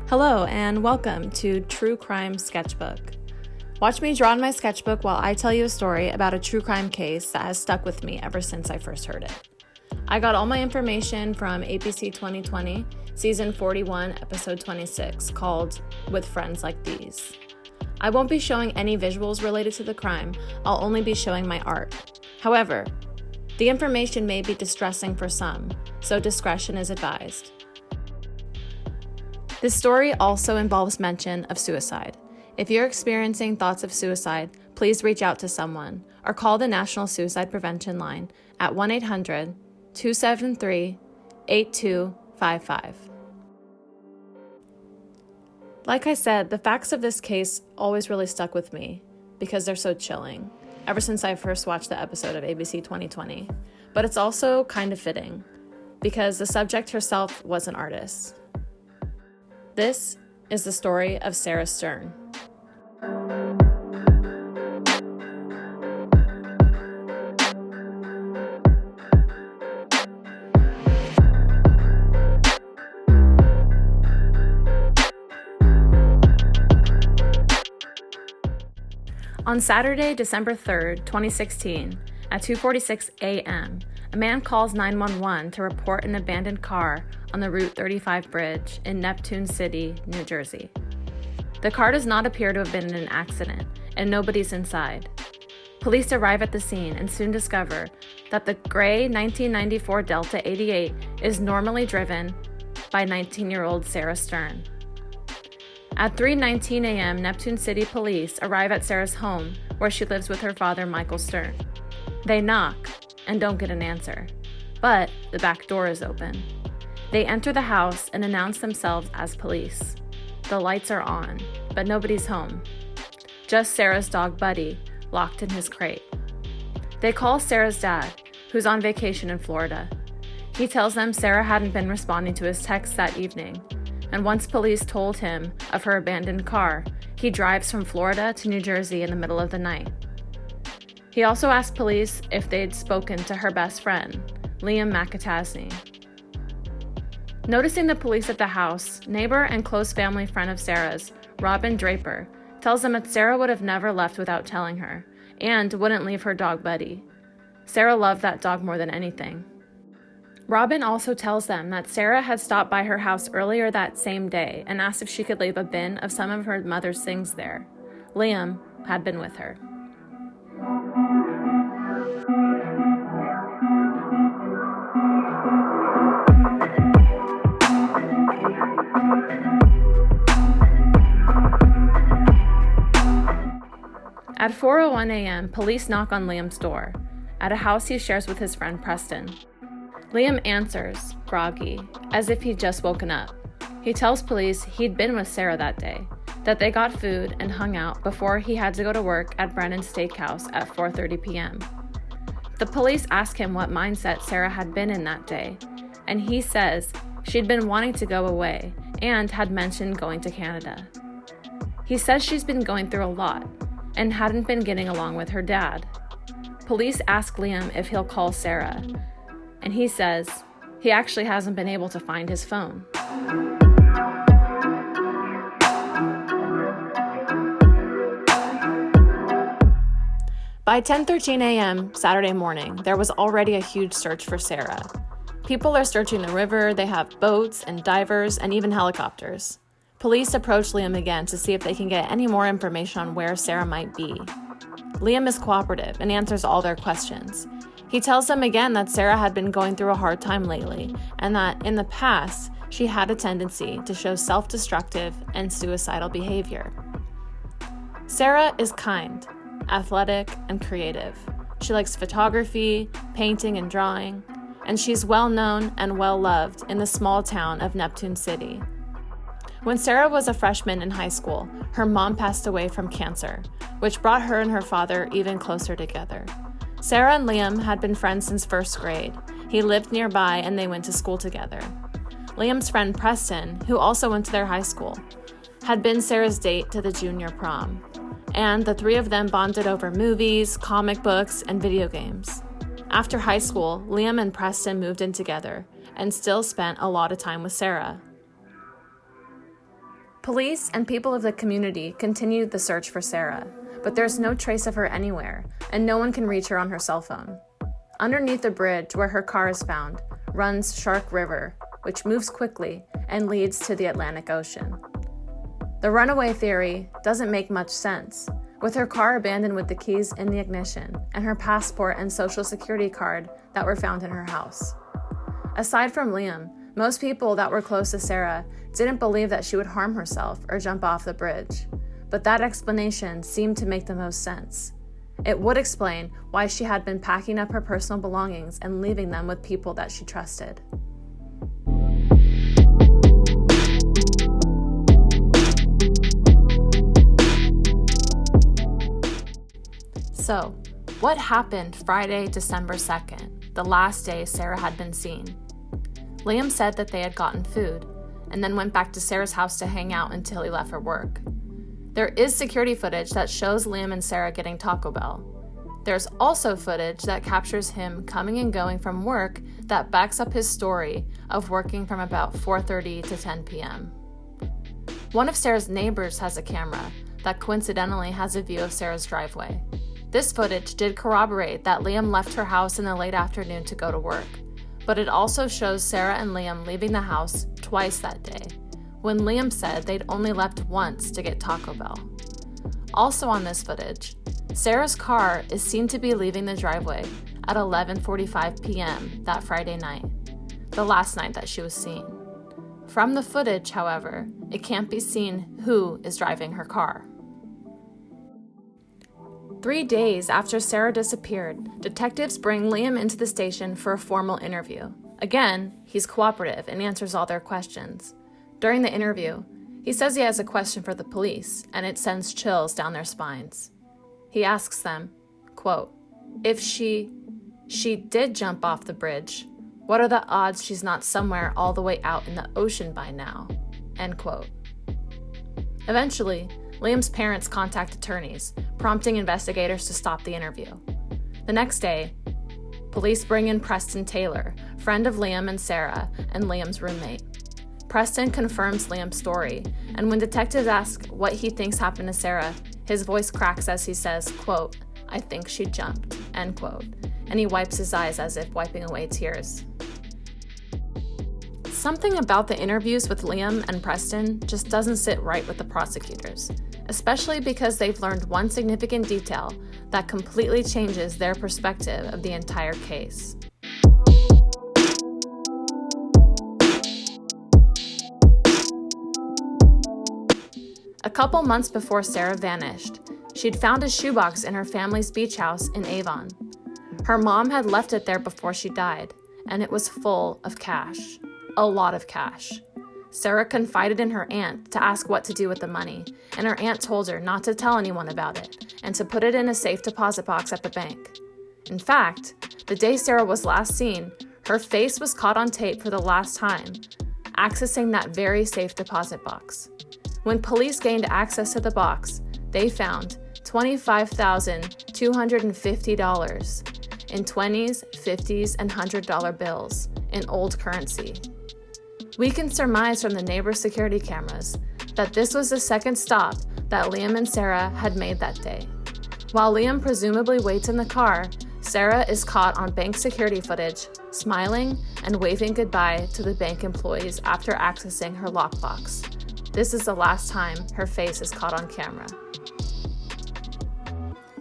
Hello and welcome to True Crime Sketchbook. Watch me draw in my sketchbook while I tell you a story about a true crime case that has stuck with me ever since I first heard it. I got all my information from APC 2020, Season 41, Episode 26, called With Friends Like These. I won't be showing any visuals related to the crime, I'll only be showing my art. However, the information may be distressing for some, so discretion is advised. This story also involves mention of suicide. If you're experiencing thoughts of suicide, please reach out to someone or call the National Suicide Prevention Line at 1-800-273-8255. Like I said, the facts of this case always really stuck with me because they're so chilling, ever since I first watched the episode of ABC 2020. But it's also kind of fitting because the subject herself was an artist. This is the story of Sarah Stern. On Saturday, December 3rd, 2016, at 2:46 a.m., a man calls 911 to report an abandoned car on the Route 35 bridge in Neptune City, New Jersey. The car does not appear to have been in an accident, and nobody's inside. Police arrive at the scene and soon discover that the gray 1994 Delta 88 is normally driven by 19-year-old Sarah Stern. At 3:19 a.m., Neptune City police arrive at Sarah's home, where she lives with her father, Michael Stern. They knock and don't get an answer, but the back door is open. They enter the house and announce themselves as police. The lights are on, but nobody's home. Just Sarah's dog Buddy, locked in his crate. They call Sarah's dad, who's on vacation in Florida. He tells them Sarah hadn't been responding to his texts that evening, and once police told him of her abandoned car, he drives from Florida to New Jersey in the middle of the night. He also asked police if they'd spoken to her best friend, Liam McAtasney. Noticing the police at the house, neighbor and close family friend of Sarah's, Robin Draper, tells them that Sarah would have never left without telling her, and wouldn't leave her dog Buddy. Sarah loved that dog more than anything. Robin also tells them that Sarah had stopped by her house earlier that same day and asked if she could leave a bin of some of her mother's things there. Liam had been with her. At 4:01 a.m., police knock on Liam's door, at a house he shares with his friend Preston. Liam answers, groggy, as if he'd just woken up. He tells police he'd been with Sarah that day, that they got food and hung out before he had to go to work at Brennan's Steakhouse at 4:30 p.m. The police ask him what mindset Sarah had been in that day, and he says she'd been wanting to go away and had mentioned going to Canada. He says she's been going through a lot and hadn't been getting along with her dad. Police ask Liam if he'll call Sarah, and he says he actually hasn't been able to find his phone. By 10:13 a.m. Saturday morning, there was already a huge search for Sarah. People are searching the river, they have boats and divers and even helicopters. Police approach Liam again to see if they can get any more information on where Sarah might be. Liam is cooperative and answers all their questions. He tells them again that Sarah had been going through a hard time lately, and that in the past, she had a tendency to show self-destructive and suicidal behavior. Sarah is kind, athletic, and creative. She likes photography, painting, and drawing, and she's well-known and well-loved in the small town of Neptune City. When Sarah was a freshman in high school, her mom passed away from cancer, which brought her and her father even closer together. Sarah and Liam had been friends since first grade. He lived nearby and they went to school together. Liam's friend Preston, who also went to their high school, had been Sarah's date to the junior prom, and the three of them bonded over movies, comic books, and video games. After high school, Liam and Preston moved in together and still spent a lot of time with Sarah. Police and people of the community continued the search for Sarah, but there's no trace of her anywhere, and no one can reach her on her cell phone. Underneath the bridge where her car is found runs Shark River, which moves quickly and leads to the Atlantic Ocean. The runaway theory doesn't make much sense, with her car abandoned with the keys in the ignition and her passport and social security card that were found in her house. Aside from Liam, most people that were close to Sarah didn't believe that she would harm herself or jump off the bridge, but that explanation seemed to make the most sense. It would explain why she had been packing up her personal belongings and leaving them with people that she trusted. So, what happened Friday, December 2nd, the last day Sarah had been seen? Liam said that they had gotten food, and then went back to Sarah's house to hang out until he left for work. There is security footage that shows Liam and Sarah getting Taco Bell. There's also footage that captures him coming and going from work that backs up his story of working from about 4:30 to 10 p.m. One of Sarah's neighbors has a camera that coincidentally has a view of Sarah's driveway. This footage did corroborate that Liam left her house in the late afternoon to go to work, but it also shows Sarah and Liam leaving the house twice that day, when Liam said they'd only left once to get Taco Bell. Also on this footage, Sarah's car is seen to be leaving the driveway at 11:45 p.m. that Friday night, the last night that she was seen. From the footage, however, it can't be seen who is driving her car. 3 days after Sarah disappeared, detectives bring Liam into the station for a formal interview. Again, he's cooperative and answers all their questions. During the interview, he says he has a question for the police, and it sends chills down their spines. He asks them, quote, if she did jump off the bridge, what are the odds she's not somewhere all the way out in the ocean by now? End quote. Eventually, Liam's parents contact attorneys, prompting investigators to stop the interview. The next day, police bring in Preston Taylor, friend of Liam and Sarah, and Liam's roommate. Preston confirms Liam's story, and when detectives ask what he thinks happened to Sarah, his voice cracks as he says, quote, I think she jumped, end quote, and he wipes his eyes as if wiping away tears. Something about the interviews with Liam and Preston just doesn't sit right with the prosecutors, especially because they've learned one significant detail that completely changes their perspective of the entire case. A couple months before Sarah vanished, she'd found a shoebox in her family's beach house in Avon. Her mom had left it there before she died, and it was full of cash. A lot of cash. Sarah confided in her aunt to ask what to do with the money, and her aunt told her not to tell anyone about it and to put it in a safe deposit box at the bank. In fact, the day Sarah was last seen, her face was caught on tape for the last time, accessing that very safe deposit box. When police gained access to the box, they found $25,250 in 20s, 50s, and $100 bills in old currency. We can surmise from the neighbor's security cameras that this was the second stop that Liam and Sarah had made that day. While Liam presumably waits in the car, Sarah is caught on bank security footage, smiling and waving goodbye to the bank employees after accessing her lockbox. This is the last time her face is caught on camera.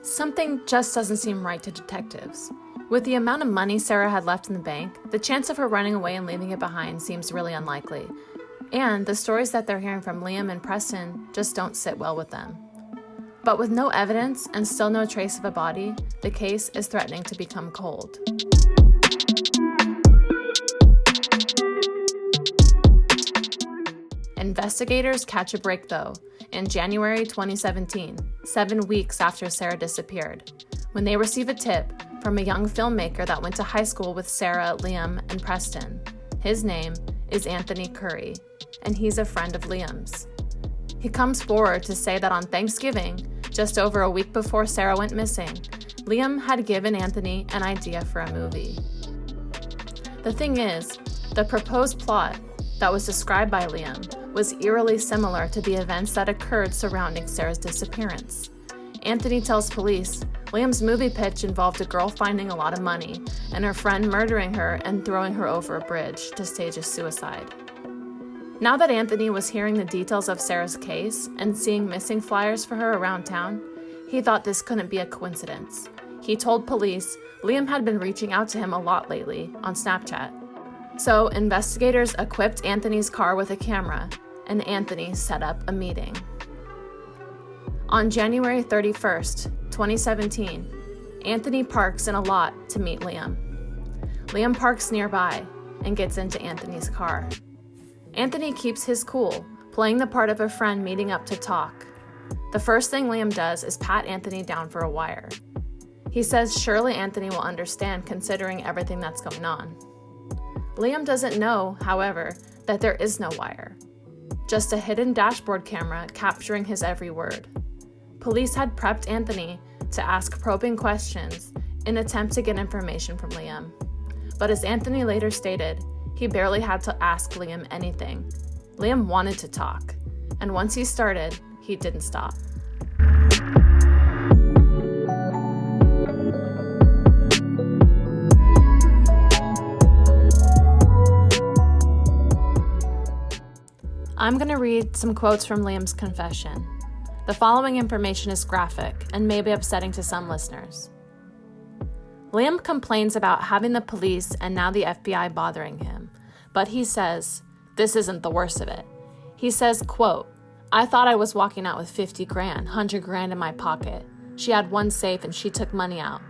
Something just doesn't seem right to detectives. With the amount of money Sarah had left in the bank, the chance of her running away and leaving it behind seems really unlikely. And the stories that they're hearing from Liam and Preston just don't sit well with them. But with no evidence and still no trace of a body, the case is threatening to become cold. Investigators catch a break, though, in January 2017, 7 weeks after Sarah disappeared, when they receive a tip from a young filmmaker that went to high school with Sarah, Liam, and Preston. His name is Anthony Curry, and he's a friend of Liam's. He comes forward to say that on Thanksgiving, just over a week before Sarah went missing, Liam had given Anthony an idea for a movie. The thing is, the proposed plot that was described by Liam was eerily similar to the events that occurred surrounding Sarah's disappearance. Anthony tells police Liam's movie pitch involved a girl finding a lot of money and her friend murdering her and throwing her over a bridge to stage a suicide. Now that Anthony was hearing the details of Sarah's case and seeing missing flyers for her around town, he thought this couldn't be a coincidence. He told police Liam had been reaching out to him a lot lately on Snapchat. So investigators equipped Anthony's car with a camera, and Anthony set up a meeting. On January 31st, 2017, Anthony parks in a lot to meet Liam. Liam parks nearby and gets into Anthony's car. Anthony keeps his cool, playing the part of a friend meeting up to talk. The first thing Liam does is pat Anthony down for a wire. He says surely Anthony will understand considering everything that's going on. Liam doesn't know, however, that there is no wire, just a hidden dashboard camera capturing his every word. Police had prepped Anthony to ask probing questions in an attempt to get information from Liam. But as Anthony later stated, he barely had to ask Liam anything. Liam wanted to talk, and once he started, he didn't stop. I'm going to read some quotes from Liam's confession. The following information is graphic and may be upsetting to some listeners. Liam complains about having the police and now the FBI bothering him, but he says, this isn't the worst of it. He says, quote, I thought I was walking out with 50 grand, 100 grand in my pocket. She had one safe and she took money out,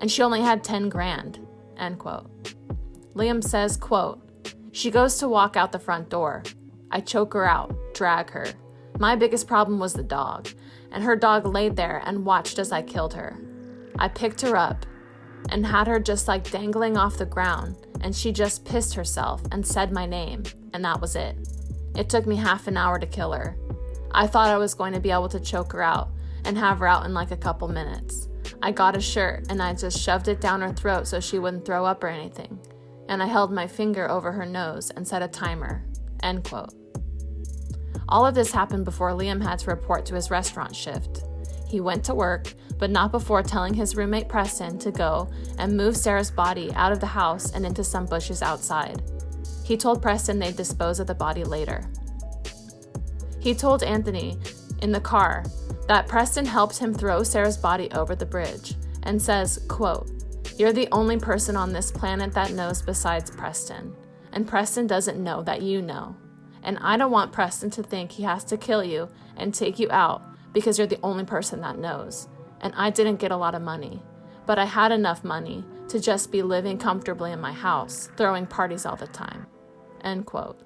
and she only had 10 grand, end quote. Liam says, quote, she goes to walk out the front door. I choke her out, drag her. My biggest problem was the dog, and her dog laid there and watched as I killed her. I picked her up and had her just like dangling off the ground, and she just pissed herself and said my name, and that was it. It took me half an hour to kill her. I thought I was going to be able to choke her out and have her out in like a couple minutes. I got a shirt and I just shoved it down her throat so she wouldn't throw up or anything, and I held my finger over her nose and set a timer, end quote. All of this happened before Liam had to report to his restaurant shift. He went to work, but not before telling his roommate Preston to go and move Sarah's body out of the house and into some bushes outside. He told Preston they'd dispose of the body later. He told Anthony in the car that Preston helped him throw Sarah's body over the bridge and says, quote, you're the only person on this planet that knows besides Preston, and Preston doesn't know that you know. And I don't want Preston to think he has to kill you and take you out because you're the only person that knows. And I didn't get a lot of money, but I had enough money to just be living comfortably in my house, throwing parties all the time, end quote.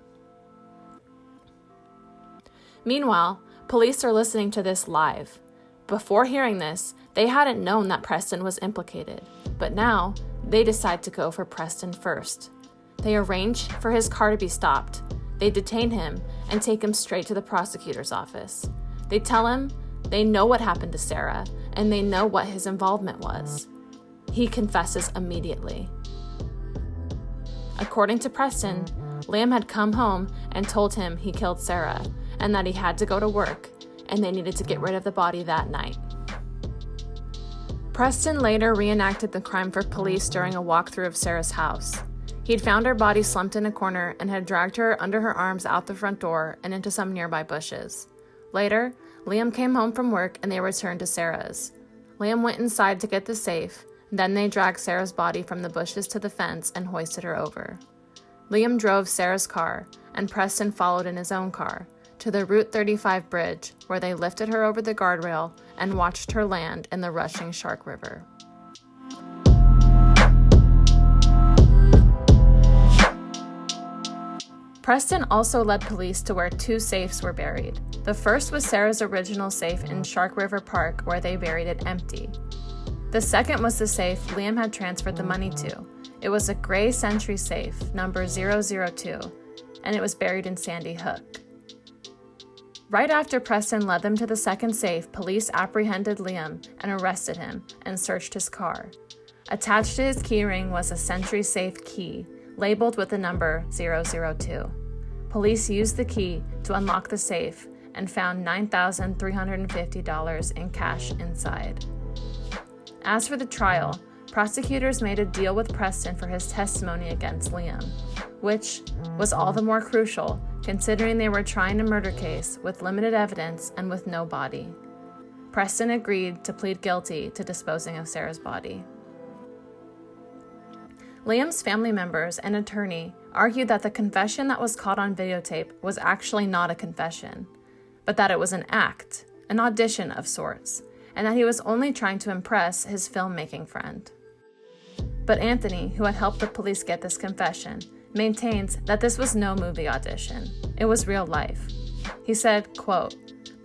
Meanwhile, police are listening to this live. Before hearing this, they hadn't known that Preston was implicated, but now they decide to go for Preston first. They arrange for his car to be stopped. They detain him and take him straight to the prosecutor's office. They tell him they know what happened to Sarah and they know what his involvement was. He confesses immediately. According to Preston, Liam had come home and told him he killed Sarah and that he had to go to work and they needed to get rid of the body that night. Preston later reenacted the crime for police during a walkthrough of Sarah's house. He'd found her body slumped in a corner and had dragged her under her arms out the front door and into some nearby bushes. Later, Liam came home from work and they returned to Sarah's. Liam went inside to get the safe, then they dragged Sarah's body from the bushes to the fence and hoisted her over. Liam drove Sarah's car, and Preston followed in his own car, to the Route 35 bridge, where they lifted her over the guardrail and watched her land in the rushing Shark River. Preston also led police to where two safes were buried. The first was Sarah's original safe in Shark River Park, where they buried it empty. The second was the safe Liam had transferred the money to. It was a gray Century safe, number 002, and it was buried in Sandy Hook. Right after Preston led them to the second safe, police apprehended Liam and arrested him and searched his car. Attached to his keyring was a Century safe key, labeled with the number 002. Police used the key to unlock the safe and found $9,350 in cash inside. As for the trial, prosecutors made a deal with Preston for his testimony against Liam, which was all the more crucial considering they were trying a murder case with limited evidence and with no body. Preston agreed to plead guilty to disposing of Sarah's body. Liam's family members and attorney argued that the confession that was caught on videotape was actually not a confession, but that it was an act, an audition of sorts, and that he was only trying to impress his filmmaking friend. But Anthony, who had helped the police get this confession, maintains that this was no movie audition. It was real life. He said, quote,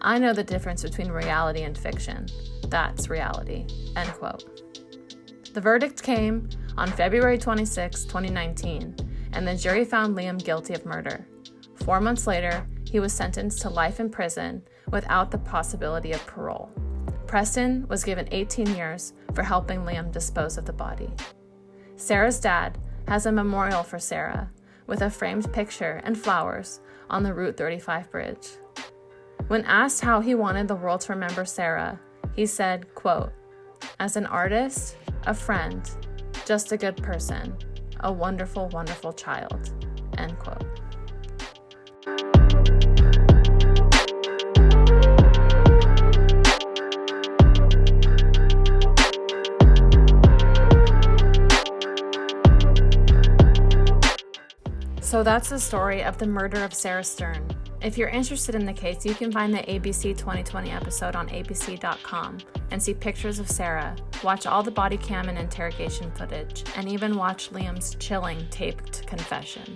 "I know the difference between reality and fiction. That's reality," end quote. The verdict came on February 26, 2019, and the jury found Liam guilty of murder. 4 months later, he was sentenced to life in prison without the possibility of parole. Preston was given 18 years for helping Liam dispose of the body. Sarah's dad has a memorial for Sarah with a framed picture and flowers on the Route 35 bridge. When asked how he wanted the world to remember Sarah, he said, quote, "As an artist, a friend, just a good person, a wonderful, wonderful child," end quote. So that's the story of the murder of Sarah Stern. If you're interested in the case, you can find the ABC 2020 episode on abc.com and see pictures of Sarah, watch all the body cam and interrogation footage, and even watch Liam's chilling taped confession.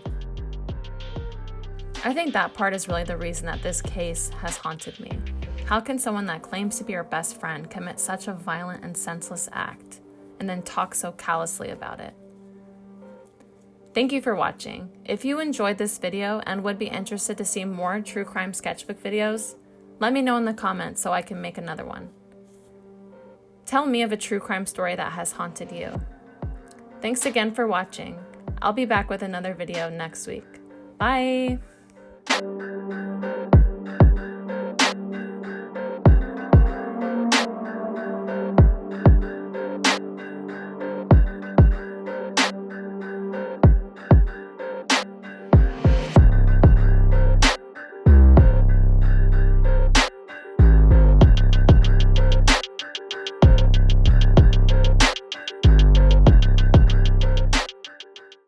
I think that part is really the reason that this case has haunted me. How can someone that claims to be your best friend commit such a violent and senseless act and then talk so callously about it? Thank you for watching. If you enjoyed this video and would be interested to see more True Crime Sketchbook videos, let me know in the comments so I can make another one. Tell me of a true crime story that has haunted you. Thanks again for watching. I'll be back with another video next week. Bye!